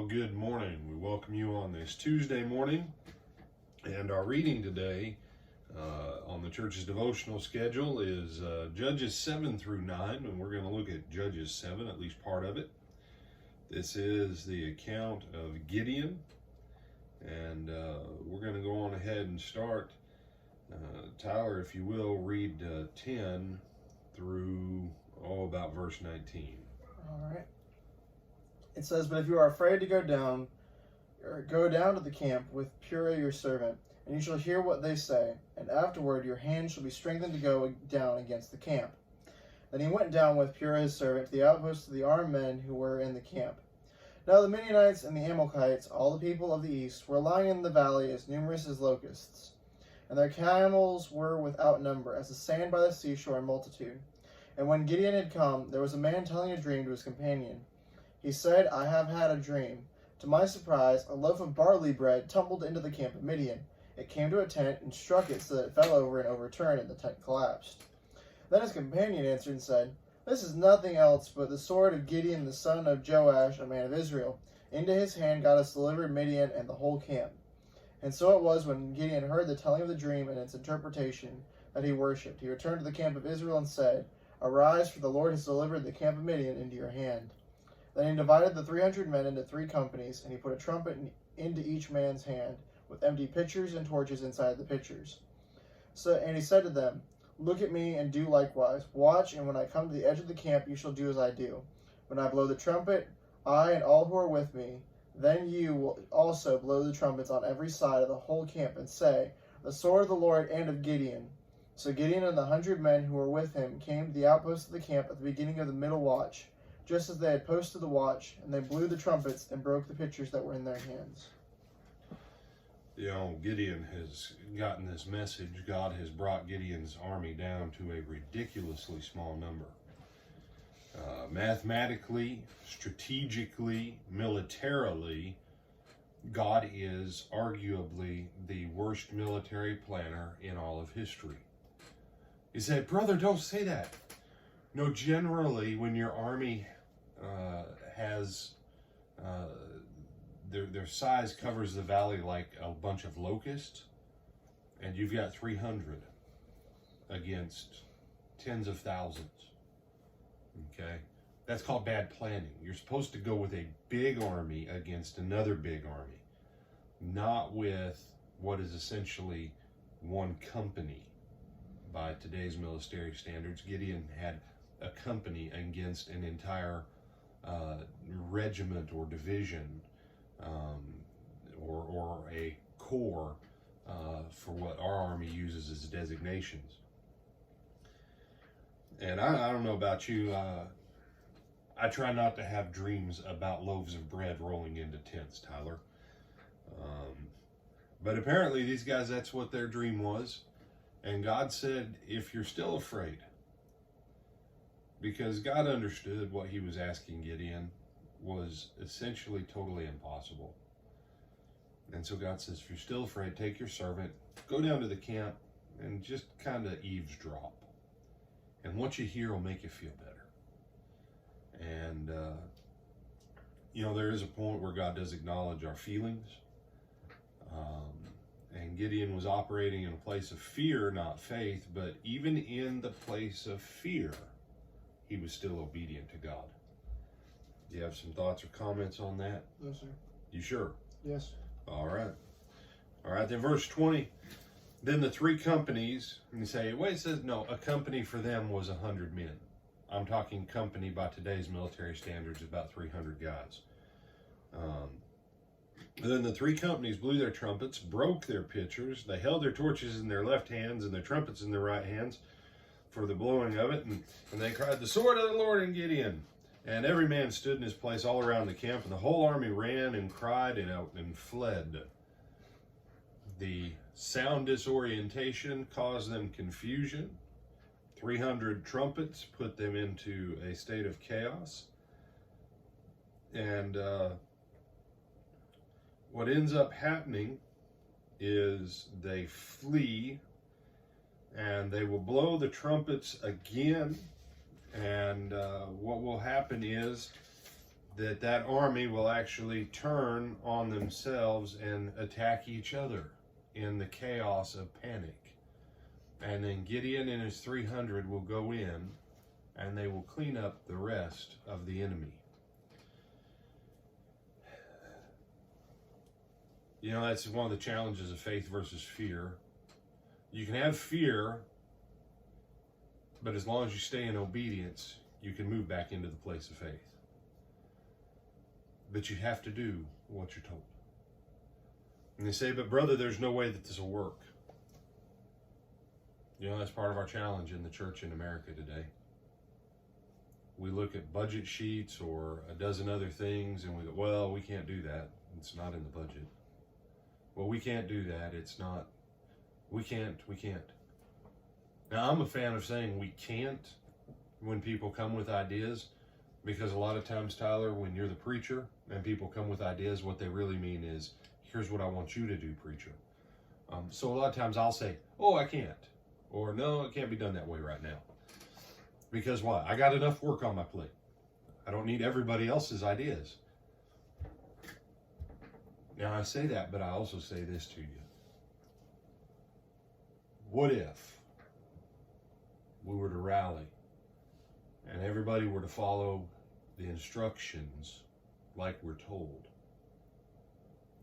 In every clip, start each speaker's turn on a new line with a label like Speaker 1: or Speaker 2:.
Speaker 1: Well, good morning. We welcome you on this Tuesday morning, and our reading today on the church's devotional schedule is Judges 7 through 9, and we're going to look at Judges 7, at least part of it. This is the account of Gideon, and we're going to go on ahead and start. Tyler, if you will, read 10 through about verse 19.
Speaker 2: All right. It says, "But if you are afraid to go down to the camp with Purah your servant, and you shall hear what they say, and afterward your hand shall be strengthened to go down against the camp." Then he went down with Purah his servant to the outposts of the armed men who were in the camp. Now the Midianites and the Amalekites, all the people of the east, were lying in the valley as numerous as locusts, and their camels were without number, as the sand by the seashore in multitude. And when Gideon had come, there was a man telling a dream to his companion. He said, "I have had a dream. To my surprise, a loaf of barley bread tumbled into the camp of Midian. It came to a tent and struck it so that it fell over and overturned, and the tent collapsed." Then his companion answered and said, "This is nothing else but the sword of Gideon the son of Joash, a man of Israel. Into his hand God has delivered Midian and the whole camp." And so it was when Gideon heard the telling of the dream and its interpretation that he worshipped. He returned to the camp of Israel and said, "Arise, for the Lord has delivered the camp of Midian into your hand." Then he divided the 300 men into 3 companies, and he put a trumpet into each man's hand, with empty pitchers and torches inside the pitchers. And he said to them, "Look at me and do likewise. Watch, and when I come to the edge of the camp, you shall do as I do. When I blow the trumpet, I and all who are with me, then you will also blow the trumpets on every side of the whole camp, and say, 'The sword of the Lord and of Gideon.'" So Gideon and the 100 men who were with him came to the outposts of the camp at the beginning of the middle watch, just as they had posted the watch, and they blew the trumpets and broke the pitchers that were in their hands.
Speaker 1: Gideon has gotten this message. God has brought Gideon's army down to a ridiculously small number. Mathematically, strategically, militarily, God is arguably the worst military planner in all of history. You say, "Brother, don't say that." No, generally, when your army has their size covers the valley like a bunch of locusts, and you've got 300 against tens of thousands. Okay, that's called bad planning. You're supposed to go with a big army against another big army, not with what is essentially one company by today's military standards. Gideon had a company against an entire regiment or division, or a corps, for what our army uses as designations. And I don't know about you, I try not to have dreams about loaves of bread rolling into tents, Tyler. But apparently these guys, that's what their dream was. And God said, if you're still afraid, because God understood what he was asking Gideon was essentially totally impossible. And so God says, if you're still afraid, take your servant, go down to the camp, and just kind of eavesdrop. And what you hear will make you feel better. And, there is a point where God does acknowledge our feelings. And Gideon was operating in a place of fear, not faith, but even in the place of fear, he was still obedient to God. Do you have some thoughts or comments on that?
Speaker 2: Yes, sir.
Speaker 1: You sure?
Speaker 2: Yes.
Speaker 1: All right. Then verse 20. Then the 3 companies, and you say, wait, it says, no, a company for them was 100 men. I'm talking company by today's military standards, about 300 guys. Then the 3 companies blew their trumpets, broke their pitchers. They held their torches in their left hands and their trumpets in their right hands for the blowing of it. And they cried, "The sword of the Lord and Gideon." And every man stood in his place all around the camp, and the whole army ran and cried and fled. The sound disorientation caused them confusion. 300 trumpets put them into a state of chaos. And what ends up happening is they flee, and they will blow the trumpets again. And what will happen is that army will actually turn on themselves and attack each other in the chaos of panic. And then Gideon and his 300 will go in and they will clean up the rest of the enemy. You know, that's one of the challenges of faith versus fear. You can have fear, but as long as you stay in obedience, you can move back into the place of faith. But you have to do what you're told. And they say, but brother, there's no way that this will work. You know, that's part of our challenge in the church in America today. We look at budget sheets or a dozen other things and we go, well, we can't do that. It's not in the budget. Well, we can't do that. It's not. We can't. Now, I'm a fan of saying we can't when people come with ideas, because a lot of times, Tyler, when you're the preacher and people come with ideas, what they really mean is, here's what I want you to do, preacher. So a lot of times I'll say, oh, I can't. Or no, it can't be done that way right now. Because why? I got enough work on my plate. I don't need everybody else's ideas. Now I say that, but I also say this to you. What if we were to rally and everybody were to follow the instructions like we're told?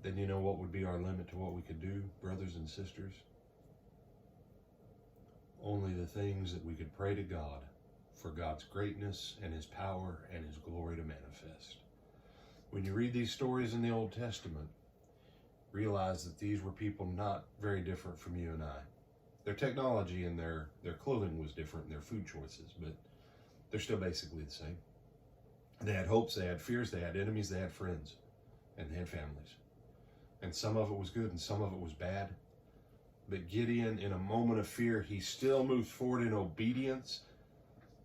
Speaker 1: Then you know what would be our limit to what we could do, brothers and sisters? Only the things that we could pray to God for God's greatness and His power and His glory to manifest. When you read these stories in the Old Testament, realize that these were people not very different from you and I. Their technology and their clothing was different and their food choices, but they're still basically the same. They had hopes, they had fears, they had enemies, they had friends, and they had families. And some of it was good and some of it was bad. But Gideon, in a moment of fear, he still moves forward in obedience,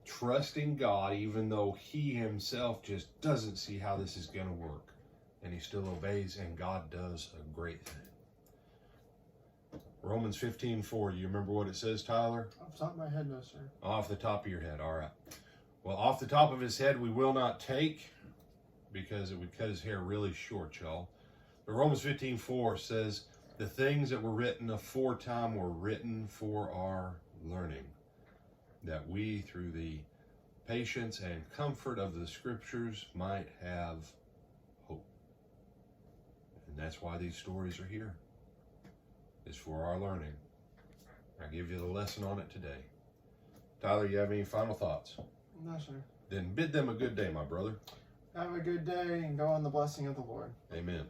Speaker 1: trusting God, even though he himself just doesn't see how this is going to work. And he still obeys, and God does a great thing. Romans 15:4, you remember what it says, Tyler?
Speaker 2: Off the top of my head, no, sir.
Speaker 1: Off the top of your head, all right. Well, off the top of his head, we will not take, because it would cut his hair really short, y'all. But Romans 15:4 says, the things that were written aforetime were written for our learning, that we, through the patience and comfort of the Scriptures, might have hope. And that's why these stories are here. It's for our learning. I give you the lesson on it today. Tyler, you have any final thoughts?
Speaker 2: No, sir.
Speaker 1: Then bid them a good day, my brother.
Speaker 2: Have a good day and go on the blessing of the Lord.
Speaker 1: Amen.